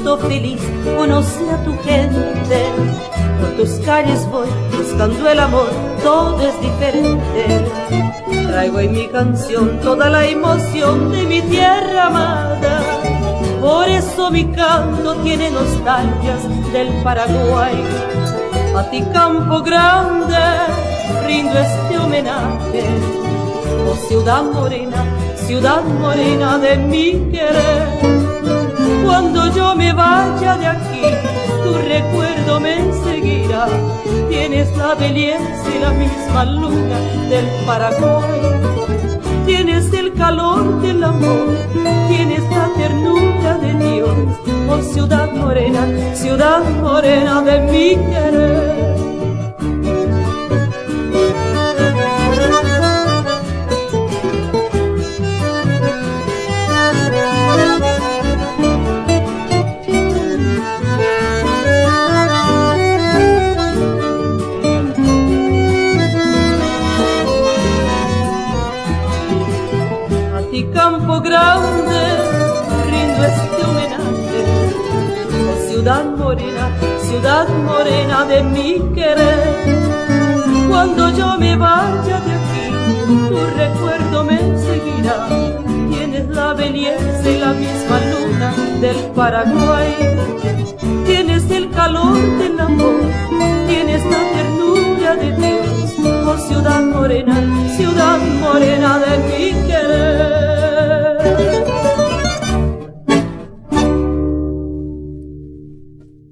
siento feliz, conocí a tu gente. Por tus calles voy buscando el amor, todo es diferente. Traigo en mi canción toda la emoción de mi tierra amada. Por eso mi canto tiene nostalgias del Paraguay. A ti, Campo Grande, rindo este homenaje. Oh ciudad morena de mi querer. Cuando yo me vaya de aquí, tu recuerdo me seguirá. Tienes la belleza y la misma luna del Paraguay. Tienes el calor del amor, tienes la ternura de Dios. Oh ciudad morena de mi querer. Campo Grande, rindo este homenaje. Oh ciudad morena de mi querer. Cuando yo me vaya de aquí, tu recuerdo me seguirá. Tienes la belleza y la misma luna del Paraguay. Tienes el calor del amor, tienes la ternura de Dios. Oh ciudad morena de mi